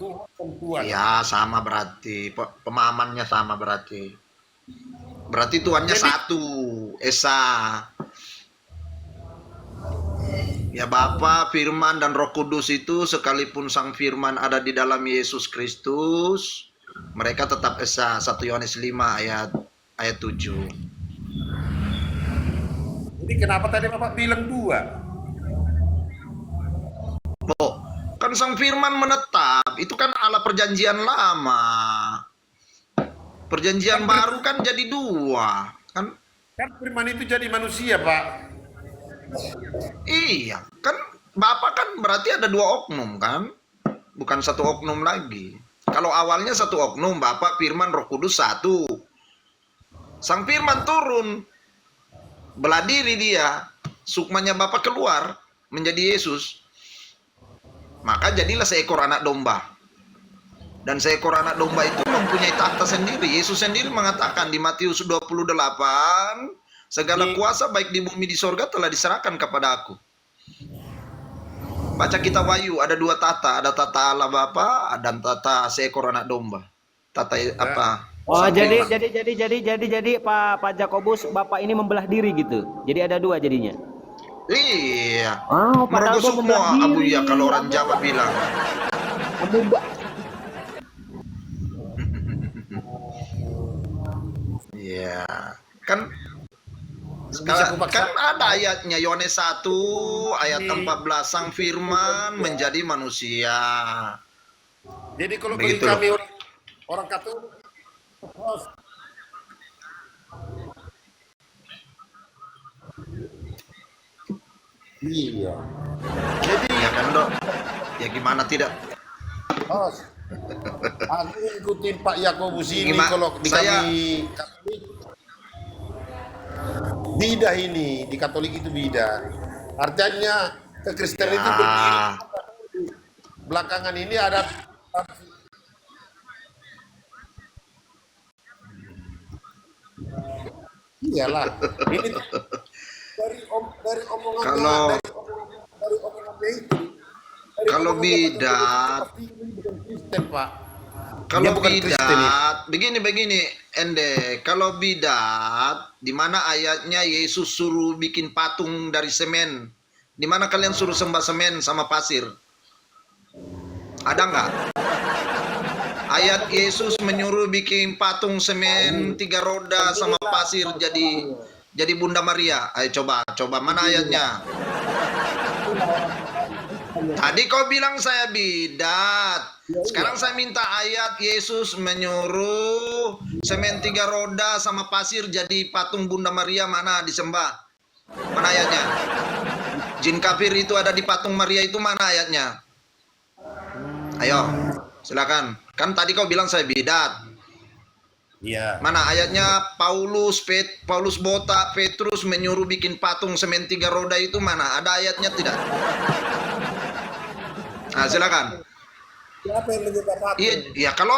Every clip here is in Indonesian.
Tuhan dan Tuhan. Ya, sama berarti. Pemahamannya sama berarti. Berarti Tuhannya Jadi satu, Esa. Ya Bapa, Firman, dan Roh Kudus itu sekalipun Sang Firman ada di dalam Yesus Kristus, mereka tetap Esa. 1 Yohanes 5 ayat 7. jadi kenapa tadi Bapak bilang dua? Oh, kan Sang Firman menetap, itu kan ala perjanjian lama. Perjanjian baru kan jadi dua, kan? Kan firman itu jadi manusia, Pak. Iya, kan Bapak kan berarti ada dua oknum kan? Bukan satu oknum lagi. Kalau awalnya satu oknum, Bapak, Firman, Roh Kudus satu. Sang Firman turun, belah diri dia, sukmanya Bapak keluar menjadi Yesus. Maka jadilah seekor anak domba. Dan seekor anak domba itu mempunyai tahta sendiri. Yesus sendiri mengatakan di Matius 28, segala kuasa baik di bumi di sorga telah diserahkan kepada aku. Baca kitab Wahyu, ada dua tata, ada tata Allah Bapa dan tata seekor anak domba. Tata apa? Oh, jadi Pak Jakobus, Bapak ini membelah diri gitu. Jadi ada dua jadinya. Iya. Oh, padahal Merogoh membelah semua Abu diri. ya kalau orang Jawa bilang. Iya. Kan kan ada ayatnya Yohanes 1 ayat 14, Sang Firman menjadi manusia. Jadi kalau bagi Begitu kami loh. orang Katolik, iya. Jadi Ya kan dok. Ya gimana tidak? Os, aku ikutin Pak Yakobus ini Gimana? kalau di Saya kami Katolik bidah ini, di Katolik itu bidah. Artinya kekristenan itu berdiri. ya, Belakangan ini ada iyalah. Ini dari omongannya kalau dari omongannya itu. Dari kalau omongannya Pak Jakobus itu bidat, pasti ini bukan Kristen, Pak. kalau Dia bukan Kristen ini. bidat, begini Ende, kalau bidat, di mana ayatnya Yesus suruh bikin patung dari semen? Di mana kalian suruh sembah semen sama pasir? Ada nggak? Ayat Yesus menyuruh bikin patung semen 3 roda sama pasir jadi Bunda Maria. Ayo coba mana ayatnya? Tadi kau bilang saya bidat. Sekarang saya minta ayat Yesus menyuruh semen 3 roda sama pasir jadi patung Bunda Maria, mana disembah? Mana ayatnya? Jin kafir itu ada di patung Maria itu, mana ayatnya? Ayo, silakan. Kan tadi kau bilang saya bidat. Iya. Mana ayatnya Paulus botak Petrus menyuruh bikin patung semen 3 roda itu, mana? Ada ayatnya tidak? Nah, silakan. Siapa yang menyebab patung? Iya, kalau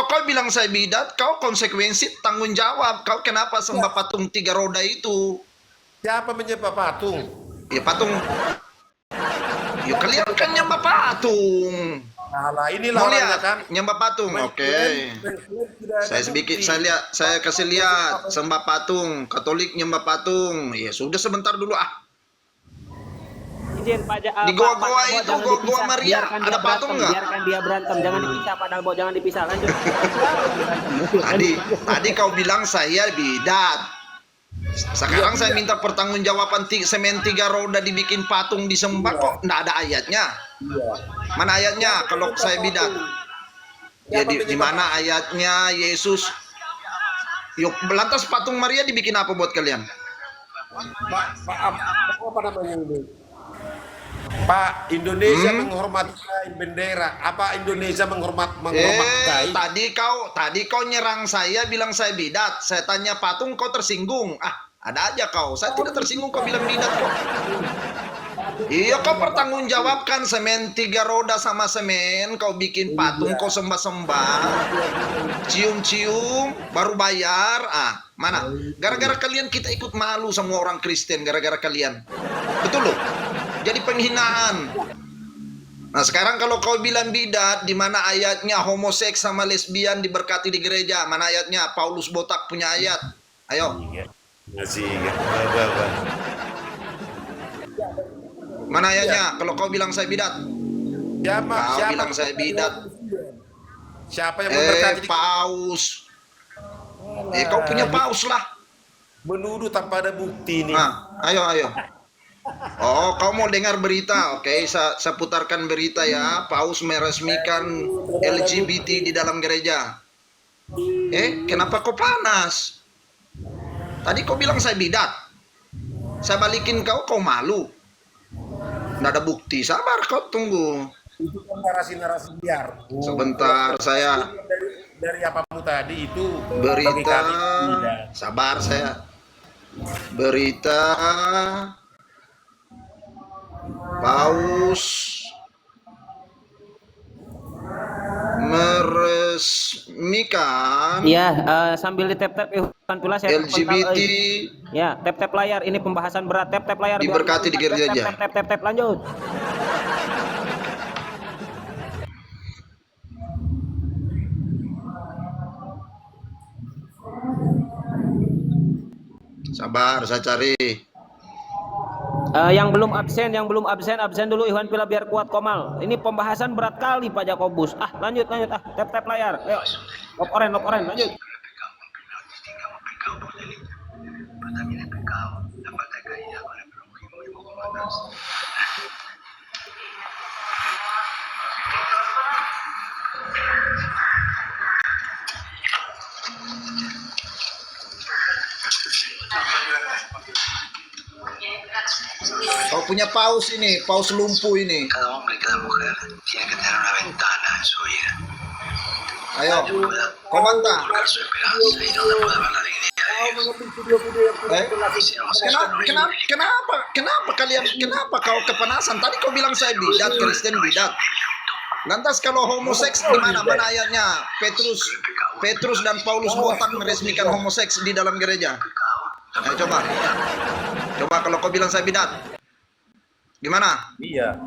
kau bilang saya bidat, kau konsekuensi tanggung jawab. Kau kenapa sembah patung 3 roda itu? Siapa menyebab patung? Ya patung. Ya kalian kan nyembah patung. Nah, inilah Mau orangnya lihat kan. nyembah patung? Oke. Saya kasih lihat sembah patung. Katolik nyembah patung. Ya sudah sebentar dulu ah. Izin Di goa-goa itu, goa-goa Maria, biarkan ada dia patung berantem, nggak? biarkan dia berantem, jangan dipisah Pak Dalbo, jangan dipisah, lanjut. Tadi kau bilang saya bidat. Sekarang saya minta pertanggungjawaban semen 3 roda dibikin patung disembah, kok nggak ada ayatnya? Mana ayatnya kalau saya bidat? Ya di mana ayatnya Yesus? Yuk, lantas patung Maria dibikin apa buat kalian? Apa namanya ini? Pak, Indonesia menghormati bendera. Apa Indonesia menghormati? Tadi kau nyerang saya, bilang saya bidat. Saya tanya patung, kau tersinggung. Ah, ada aja kau. Saya tidak tersinggung, kau bilang bidat kok. Iya, kau pertanggungjawabkan semen 3 roda sama semen, kau bikin patung, kau sembah-sembah, cium-cium, baru bayar. Ah, mana? Gara-gara kalian kita ikut malu semua orang Kristen, gara-gara kalian. Betul loh. Jadi penghinaan. Nah sekarang kalau kau bilang bidat, di mana ayatnya homoseks sama lesbian diberkati di gereja? Mana ayatnya? Paulus Botak punya ayat. Ayo, Masih bah. mana ayatnya? Kalau kau bilang saya bidat, kau bilang saya bidat. Siapa yang memberkati Paus. Kau punya paus lah. menuduh tanpa ada bukti nih. Nah, ayo. Oh, kau mau dengar berita? Oke, saya putarkan berita ya. Paus meresmikan LGBT di dalam gereja. Kenapa kau panas? Tadi kau bilang saya bidat. Saya balikin kau malu. Nggak ada bukti. Sabar, kau tunggu. Itu kan narasi-narasi liar. Sebentar, saya dari apamu tadi itu bagi berita. kami tidak. Sabar, saya berita. Paus meresmikan Iya, sambil di tap-tap Iwan Pila saya LGBT ya, tap-tap layar, ini pembahasan berat, tap-tap layar biar diberkati di gereja. tap lanjut. Sabar, saya cari. Yang belum absen dulu Iwan Pila biar kuat Komal. Ini pembahasan berat kali Pak Jakobus. Lanjut tap layar. Ayo. Lock oren lanjut. Kau punya paus ini, paus lumpuh ini. Cada hombre y cada mujer tiene que tener una ventana en su vida, Ayo, kau bantah. buscar su esperanza y donde pueda ver la dignidad de Dios. Kenapa kau kepanasan? Tadi kau bilang saya bidat, Kristen bidat. Lantas kalau homoseks di mana? Mana ayatnya? Petrus dan Paulus Botak meresmikan homoseks di dalam gereja. Ayo coba kalau kau bilang saya bidat, gimana? Iya.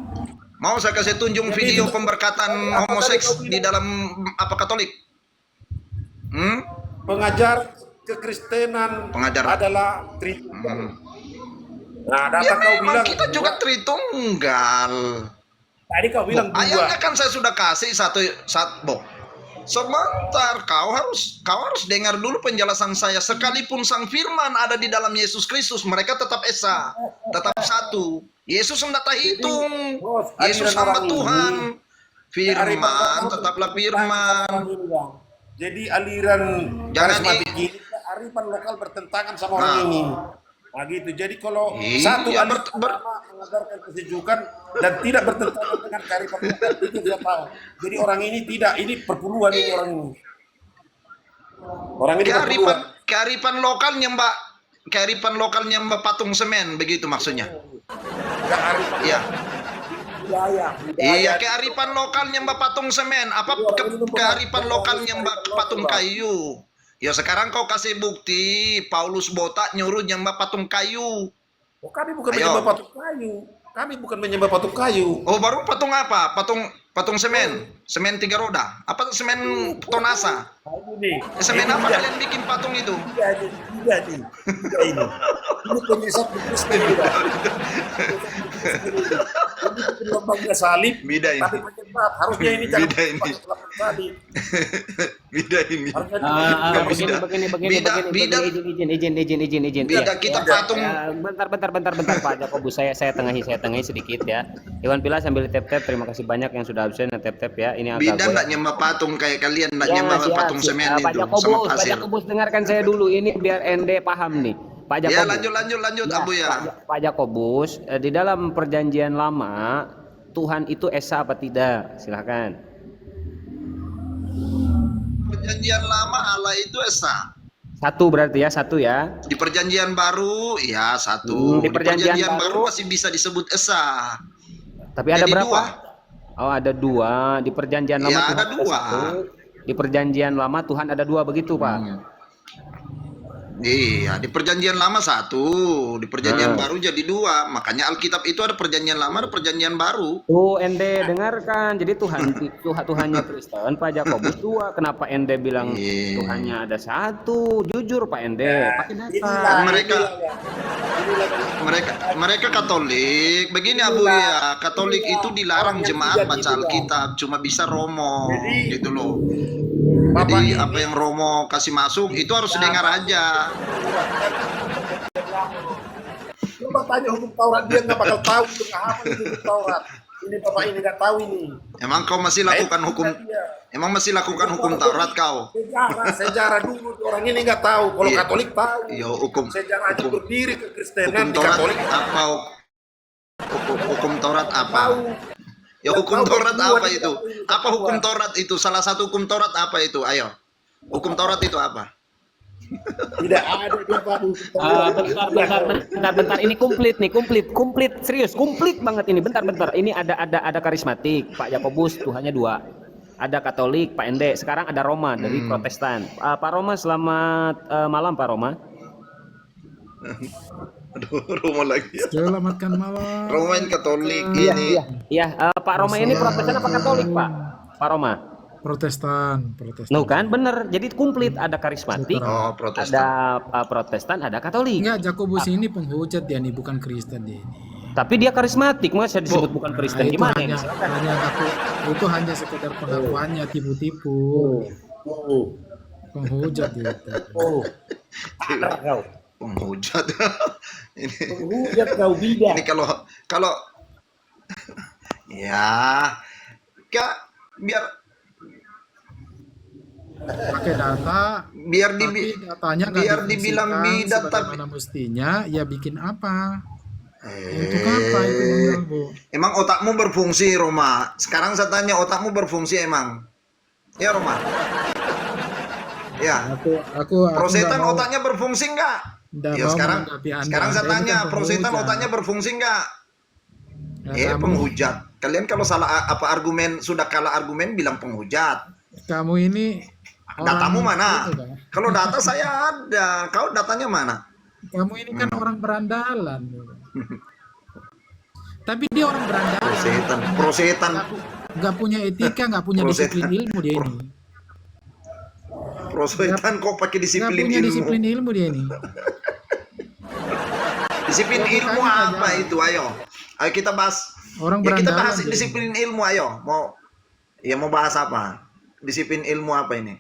Mau saya kasih tunjuk video pemberkatan homoseks di dalam apa Katolik? Pengajar kekristenan Pengajar. adalah Tritunggal. Nah, Ya dapat kau memang bilang kita juga Tritunggal. tadi kau bilang Ayatnya dua. kan saya sudah kasih satu. Sebentar, kau harus dengar dulu penjelasan saya. Sekalipun Sang Firman ada di dalam Yesus Kristus, mereka tetap esa, tetap satu. Yesus hendak tak hitung. Yesus hamba Tuhan. Firman tetaplah firman. Jadi aliran Jangan karismatik ini kearifan lokal bertentangan sama orang Nah. ini. Nah gitu. Jadi kalau Iya, satu mengajarkan kesejukan dan tidak bertentangan dengan kearifan lokal, itu dia tahu. Jadi orang ini tidak, ini perpuluhan ini orang ini. Orang ini perpuluhan. Kearifan lokal nyembah patung semen, begitu maksudnya. Kearifan Iya. budaya. Iya, kearifan lokal nyembah patung semen. Apa kearifan lokal nyembah patung kayu? Ya sekarang kau kasih bukti Paulus Botak nyuruh nyembah patung kayu. Oh, kami bukan Ayo. menyembah patung kayu. Kami bukan menyembah patung kayu. Oh, baru patung apa? Patung semen. Semen 3 roda. Apa semen tonasa? Kayu nih. Semen apa kalian bikin patung itu? Tidak nih. Tidak ini. Ini penyesat Kristen tidak. Ini lambangnya salib. Beda ini. Tapi penyebab harusnya ini jangan Beda ini. pakai lambang salib. Beda ini. Harusnya Begini. Beda kita patung. Bentar Pak Jakobus, saya tengahi sedikit ya. Iwan Pila sambil tap-tap, terima kasih banyak yang sudah absen tap-tap ya. Ini agak Beda enggak nyembah patung kayak kalian enggak nyembah patung semen Pak itu sama Pak pasir. Jakobus dengarkan saya dulu, ini biar Ende paham nih. Pak Ya Jakobus. lanjut Abu ya. Pak Jakobus, di dalam perjanjian lama Tuhan itu esa apa tidak? Silahkan. Perjanjian lama Allah itu esa. Satu berarti ya, satu ya. Di perjanjian baru ya satu. Di Di perjanjian perjanjian baru baru masih bisa disebut esa. Tapi ada Jadi berapa? dua. Oh, ada dua. Di perjanjian lama Ya, Tuhan ada dua. satu. Di perjanjian lama Tuhan ada dua begitu, Pak. Iya, di perjanjian lama satu, di perjanjian baru jadi dua. Makanya Alkitab itu ada perjanjian lama, ada perjanjian baru. Tuh ende dengarkan. Jadi Tuhannya Kristen Pak Jakobus dua. Kenapa ende bilang Iya. Tuhannya ada satu? Jujur Pak ende, pakai data. Inilah, Mereka inilah. mereka Katolik. Begini Abu ya, Katolik itu dilarang jemaat baca Alkitab, cuma bisa Romo, Jadi, gitu loh. Bapak Jadi ini- apa yang Romo kasih masuk itu harus dengar aja. Coba tanya hukum Taurat, dia nggak bakal tahu itu apa itu hukum Taurat. Ini bapak ini nggak tahu ini. Emang kau masih lakukan hukum? Emang masih lakukan hukum Taurat kau? Sejarah dulu orang ini nggak tahu. Kalau Iya. Katolik tahu. Iya, hukum Sejarahnya hukum berdiri ke hukum Kristenan di Taurat Katolik. apa? Hukum Taurat apa? Tahu. Ya hukum Tahu Taurat berdua apa di itu? Katolik. Apa hukum Taurat itu? Salah satu hukum Taurat apa itu? Ayo. Hukum Taurat itu apa? Tidak ada dia Pak, hukum Taurat. Bentar. Ini komplit, serius, komplit banget ini. Bentar. Ini ada karismatik, Pak Jakobus, Tuhannya dua. Ada Katolik, Pak Ende. Sekarang ada Roma dari Protestan. Pak Roma, selamat malam, Pak Roma. Aduh, Romo lagi. Selamatkan malam. Romo yang Katolik ini. Iya, Pak Roma ini Protestan apa Katolik, Pak? Pak Roma. Protestan. No kan, bener. Jadi komplit, ada karismatik, Oh, Protestan. ada Protestan, ada Katolik. Enggak, Jakobus ini penghujat dia nih, bukan Kristen dia ini. Tapi dia karismatik, masa disebut bukan Kristen? Nah, itu Gimana hanya, ini? hanya itu hanya sekedar pengakuannya, tipu-tipu. Penghujat dia. Ada kau. Penghujat. Ini Penghujat kau bida. ini kalau ya Kak, Pakai data, biar tapi datanya nggak biar dibilang difungsikan bidat, sebagaimana mestinya, ya bikin apa? Eh, Untuk apa itu Bang Dalbo? emang otakmu berfungsi, Roma? Sekarang saya tanya, otakmu berfungsi emang? Ya, Roma? Ya, Aku Prosetan nggak mau- otaknya berfungsi enggak? nggak Ya mau sekarang menanggapi Anda. sekarang saya Anda ini tanya, kan Prosetan penghujat. otaknya berfungsi enggak? Nah, Penghujat. Kalian kalau salah apa argumen, sudah kalah argumen bilang penghujat. kamu ini Datamu orang- mana? itu kan? Kalau data saya ada, kau datanya mana? Kamu ini kan orang berandalan. Tapi dia orang berandalan. Prosetan. Nggak punya etika, nggak punya Prosetan. disiplin ilmu dia ini. Prosetan kok pakai Nggak disiplin punya ilmu? disiplin ilmu dia ini. Disiplin ilmu apa itu? Ayo kita bahas. Orang Ya kita berandalan. bahas dia. disiplin ilmu, ayo. Mau bahas apa? Disiplin ilmu apa ini?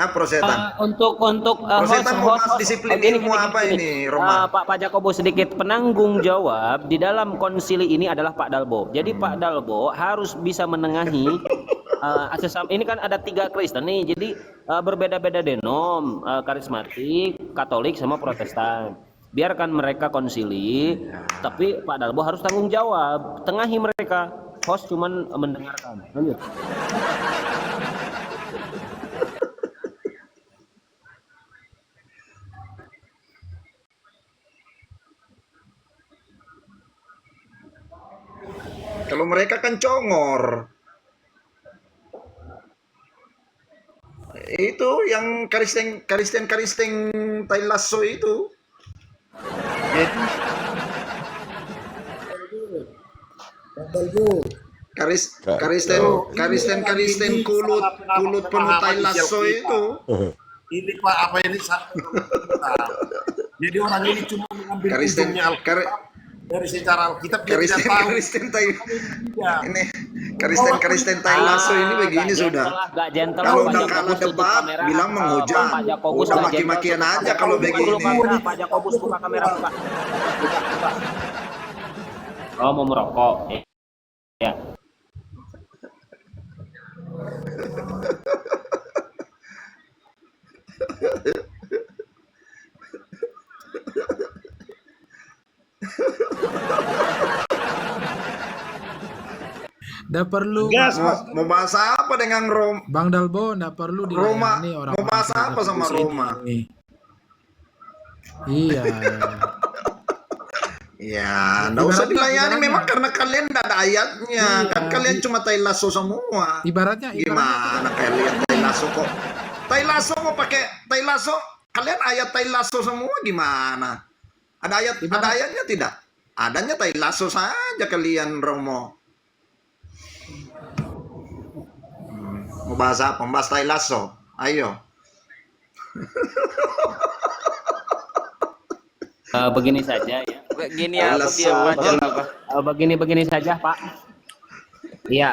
Prosetan. Untuk Prosetan mau bahas disiplin ilmu apa ini, Roma? Pak Jakobus, sedikit penanggung jawab di dalam konsili ini adalah Pak Dalbo. Jadi Pak Dalbo harus bisa menengahi ini kan ada 3 Kristen nih. Jadi berbeda-beda denom, karismatik, Katolik sama Protestan. Biarkan mereka konsili, tapi Pak Dalbo harus tanggung jawab, tengahi mereka. Host cuman mendengarkan. Lanjut. Kalau mereka kan congor. Itu yang Kristen tai lasso itu. Jadi Dalbo. Kristen kulut penuh tai lasso itu. Ini Pak apa ini jadi orang ini cuma mengambil Kristen ujungnya Alkitab dari secara Alkitab dia tidak tahu. Kristen tai Ya. ini Kristen tai lasso ini begini sudah. Gak gentle. Kalau Pak udah Jakobus kalah tutup debat, kamera. bilang menghujat. Pak Jakobus Udah gak maki-makian gentle. aja kalau Buka dulu begini. kamera, Pak Jakobus buka kamera, buka. Oh, mau merokok. Ya. Nggak perlu. Mau bahas apa dengan Bang Dalbo, nggak perlu Roma? dilayani orang. Mau bahas apa sama Roma? Iya. Ya, nggak usah dilayani memang karena kalian nggak ada ayatnya. Kan kalian cuma tai lasso semua. Ibaratnya Gimana kalian tai lasso kok? Tai lasso mau pakai tai lasso kalian ayat tai lasso semua gimana? Ada ayatnya tidak? Adanya tai lasso saja kalian, Romo. Mau bahas apa? Membahas tai lasso. Ayo. Begini saja ya. Begini Tai apa lasso. dia macam apa? Begini saja, Pak. Iya,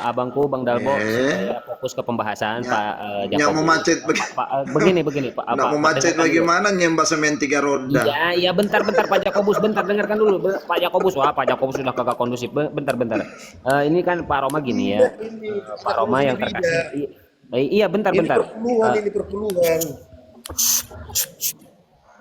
abangku Bang Dalbo supaya fokus ke pembahasan Pak Nyak Jakobus. mau macet Begini Pak. Nggak mau macet dengarkan dulu. bagaimana nyembah semen 3 roda? Iya, bentar Pak Jakobus, bentar dengarkan dulu Pak Jakobus. Wah, Pak Jakobus sudah kagak kondusif. Bentar. Ini kan Pak Roma gini ya. Pak Roma yang terkasih. Iya, bentar. Ini perpuluhan.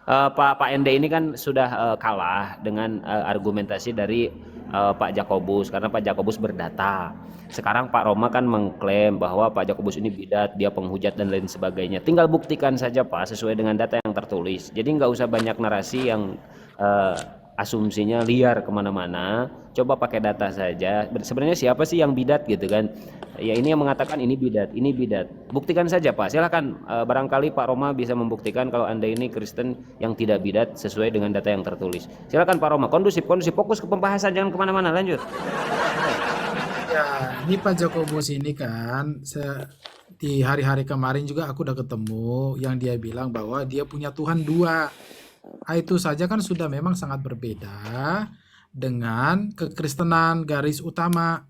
Pak Ende ini kan sudah kalah dengan argumentasi dari Pak Jakobus karena Pak Jakobus berdata. Sekarang Pak Roma kan mengklaim bahwa Pak Jakobus ini bidat, dia penghujat dan lain sebagainya. Tinggal buktikan saja Pak sesuai dengan data yang tertulis. Jadi nggak usah banyak narasi yang asumsinya liar kemana-mana. Coba pakai data saja. Sebenarnya siapa sih yang bidat gitu kan? Ya ini yang mengatakan ini bidat. Buktikan saja Pak. Silakan. Barangkali Pak Roma bisa membuktikan kalau Anda ini Kristen yang tidak bidat sesuai dengan data yang tertulis. Silakan Pak Roma. Kondusif. Fokus ke pembahasan, jangan kemana-mana. Lanjut. Ya, ini Pak Jakobus ini kan di hari-hari kemarin juga aku udah ketemu yang dia bilang bahwa dia punya Tuhan 2. Itu saja kan sudah memang sangat berbeda dengan kekristenan garis utama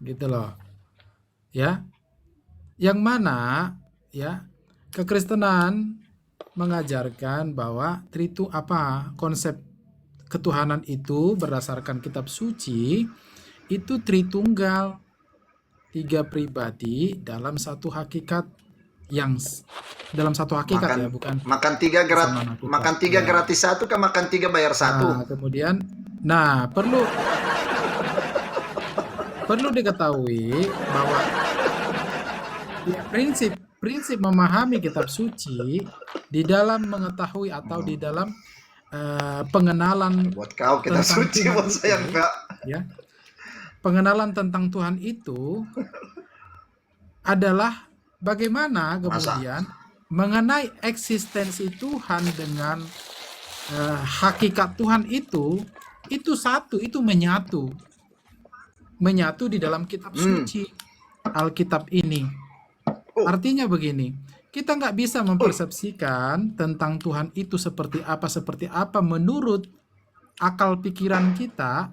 gitu loh. Ya. Yang mana ya kekristenan mengajarkan bahwa konsep ketuhanan itu berdasarkan kitab suci itu Tritunggal, 3 pribadi dalam satu hakikat ya, bukan makan 3 gratis 1 kan makan 3 bayar 1. Kemudian perlu diketahui bahwa ya, prinsip memahami kitab suci di dalam mengetahui atau di dalam pengenalan Buat kau kitab tentang suci, Tuhan buat itu, saya enggak. ya, pengenalan tentang Tuhan itu adalah bagaimana kemudian mengenai eksistensi Tuhan dengan hakikat Tuhan itu satu, itu menyatu di dalam kitab suci Alkitab ini. Artinya begini, kita nggak bisa mempersepsikan tentang Tuhan itu seperti apa menurut akal pikiran kita,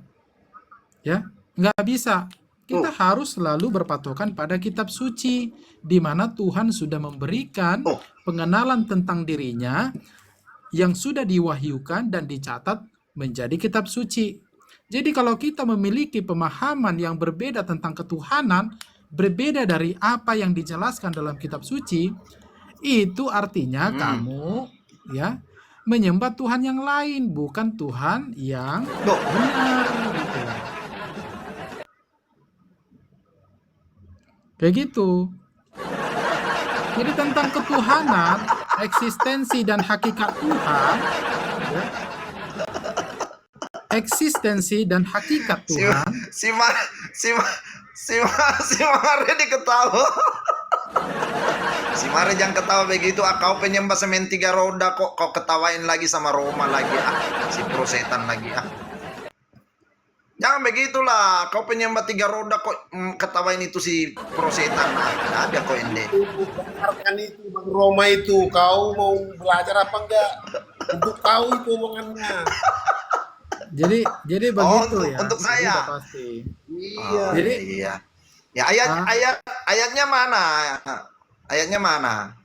ya, nggak bisa. Kita harus selalu berpatokan pada kitab suci, di mana Tuhan sudah memberikan pengenalan tentang dirinya yang sudah diwahyukan dan dicatat menjadi kitab suci. Jadi kalau kita memiliki pemahaman yang berbeda tentang ketuhanan, berbeda dari apa yang dijelaskan dalam kitab suci, itu artinya kamu ya menyembah Tuhan yang lain, bukan Tuhan yang benar gitu. Kayak gitu. Jadi tentang ketuhanan, eksistensi dan hakikat Tuhan, ya, eksistensi dan hakikat Tuhan. Si Mare diketawa. Si Mare jangan ketawa begitu. Kau penyembah semen 3 roda kok kau ketawain lagi sama Roma lagi si pro setan lagi Jangan begitulah. Kau penyembah 3 roda kok ketawain itu si pro setan. Ada kok Ende. Dengarkan itu Bang Roma itu. Kau mau belajar apa enggak? Untuk kau itu omongannya. Jadi begitu ya. Untuk saya. Jadi udah pasti. Iya. Jadi Iya. Ya ayatnya mana? Ayatnya mana?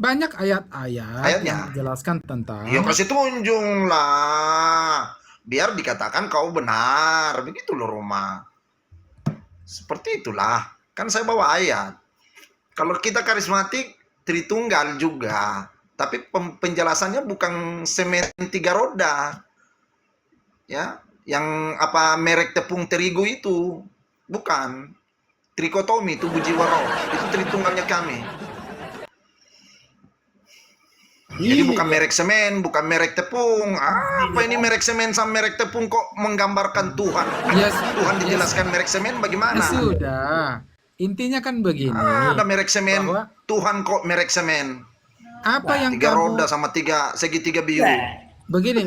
banyak ayat-ayat Ayatnya? yang menjelaskan tentang Ya kasih tunjuk lah. Biar dikatakan kau benar. Begitu loh Roma. Seperti itulah. Kan saya bawa ayat. Kalau kita karismatik Tritunggal juga. Tapi penjelasannya bukan semen 3 roda. Ya, yang apa merek tepung terigu itu bukan trikotomi, tubuh jiwa roh, itu Tritunggalnya kami. Jadi bukan merek semen, bukan merek tepung. Apa ini merek semen sama merek tepung kok menggambarkan Tuhan? Yes, Tuhan dijelaskan merek semen bagaimana? sudah. Intinya kan begini. Ada merek semen, bahwa Tuhan kok merek semen. Apa yang Tiga kamu roda sama segitiga biru. begini?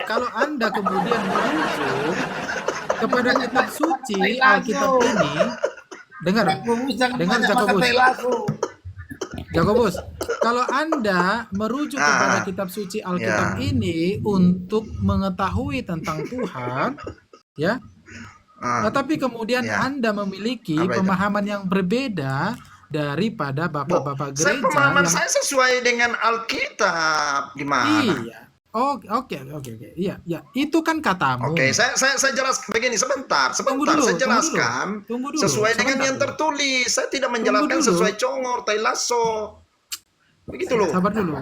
Kalau Anda kemudian merujuk kepada kitab suci Alkitab ini, dengar Jakobus, kalau Anda merujuk kepada kitab suci Alkitab ini untuk mengetahui tentang Tuhan, ya, tetapi kemudian Anda memiliki Apa itu? pemahaman yang berbeda daripada bapak-bapak Saya gereja pemahaman yang saya sesuai dengan Alkitab. Gimana? iya. Oke. Iya. Itu kan katamu. Oke, saya jelaskan begini sebentar. Saya jelaskan Tunggu dulu. sesuai dengan Sebentar yang dulu. tertulis. Saya tidak menjelaskan dulu. sesuai congor, tai lasso. Begitu loh. Sabar dulu.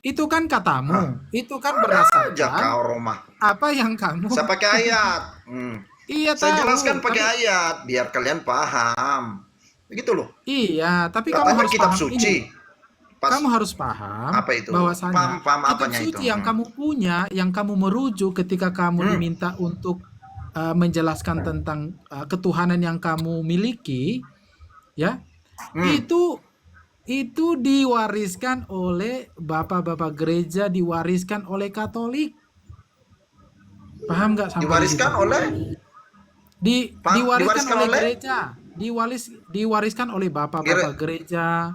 Itu kan katamu. Itu kan berdasarkan Kau Roma. apa yang kamu. Saya pakai ayat. Iya, Saya tahu, jelaskan pakai tapi- ayat biar kalian paham. Begitu loh. Iya, tapi kamu Katanya harus kitab paham suci. ini. Kamu harus paham Apa itu? bahwasanya Paham kitab apanya suci itu? yang kamu punya, yang kamu merujuk ketika kamu diminta untuk menjelaskan tentang ketuhanan yang kamu miliki, ya, itu diwariskan oleh bapak-bapak gereja, diwariskan oleh Katolik. Paham nggak sampai Diwariskan di situ? oleh Diwariskan oleh gereja, diwariskan oleh bapak-bapak gereja,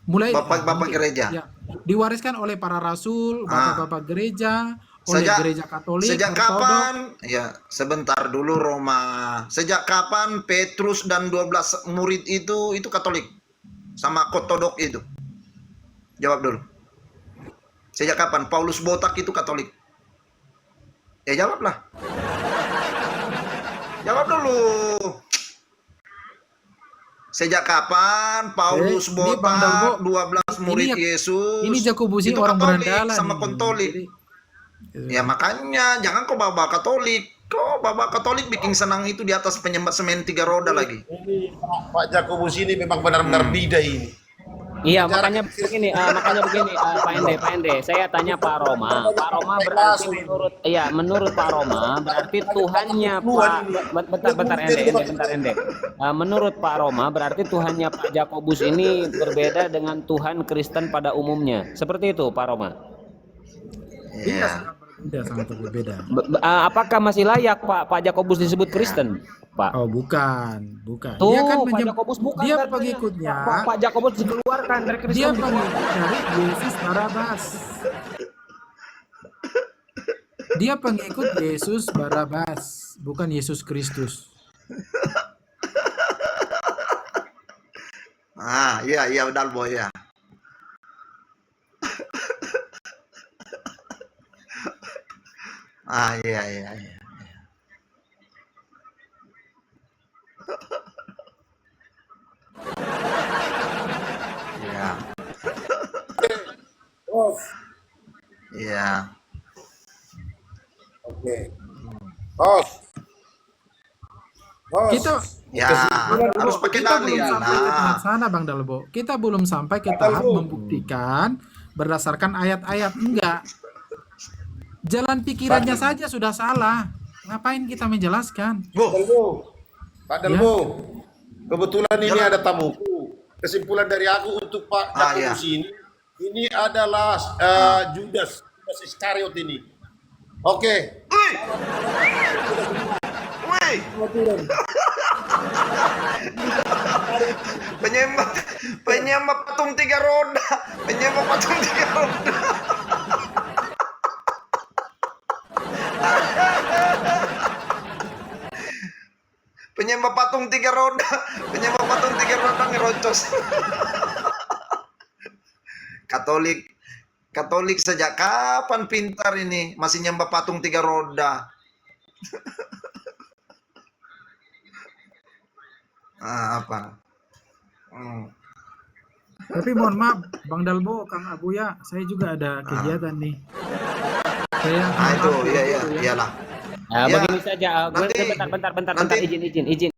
mulai Bapak-bapak gereja. ya, diwariskan oleh para rasul, bapak-bapak gereja, oleh gereja Katolik. Sejak Ortodok. kapan? Ya, sebentar dulu Roma. Sejak kapan Petrus dan 12 murid itu Katolik? Sama Ortodok itu? Jawab dulu. Sejak kapan Paulus botak itu Katolik? Ya jawablah. Jawab dulu. Sejak kapan Paulus Ini Bang Dalbo, botak 12 murid Yesus? Ini Jakobus itu orang Katolik berandalan sama ini. Katolik. Jadi, Ya makanya jangan kau bawa Katolik. Kau bawa Katolik bikin senang itu di atas penyembah semen 3 roda lagi. Ini Pak Jakobus ini memang benar-benar bidai ini. Iya, makanya begini, Pak Ende, saya tanya Pak Roma berarti menurut Pak Roma berarti Tuhannya bentar Ende. Menurut Pak Roma berarti Tuhannya Pak Jakobus ini berbeda dengan Tuhan Kristen pada umumnya. Seperti itu, Pak Roma. Iya. sangat berbeda. Apakah masih layak Pak Jakobus disebut Kristen, Pak? Oh, bukan. Tuh, Dia kan Pak Jakobus bukan. dia katanya. pengikutnya. Pak Jakobus dikeluarkan dari Kristen. Dia pengikut dari Yesus Barabas. Dia pengikut Yesus Barabas, bukan Yesus Kristus. Iya udah boy ya. Iya. Iya. Oh, Iya. oke. Bos. Kita Ya, harus pakai kita dalil. belum sampai ke tahap Nah, sana, Bang Dalbo. Kita belum sampai ke tahap membuktikan berdasarkan ayat-ayat, enggak. Jalan pikirannya saja sudah salah. Ngapain kita menjelaskan? Pak Dalbo, kebetulan ini ada tamuku. Kesimpulan dari aku untuk Pak Jakobus ini adalah Judas Iskariot ini. Oke. woi, penyembah patung 3 roda, penyembah patung 3 roda. Penyembah patung 3 roda, penyembah patung 3 roda ngerocos. Katolik sejak kapan pintar ini masih nyembah patung 3 roda. Apa? Tapi mohon maaf, Bang Dalbo, Kang Abuya, saya juga ada kegiatan nih. Saya Itu iyalah. Ya, Ya, begini saja. nanti- Bentar, izin.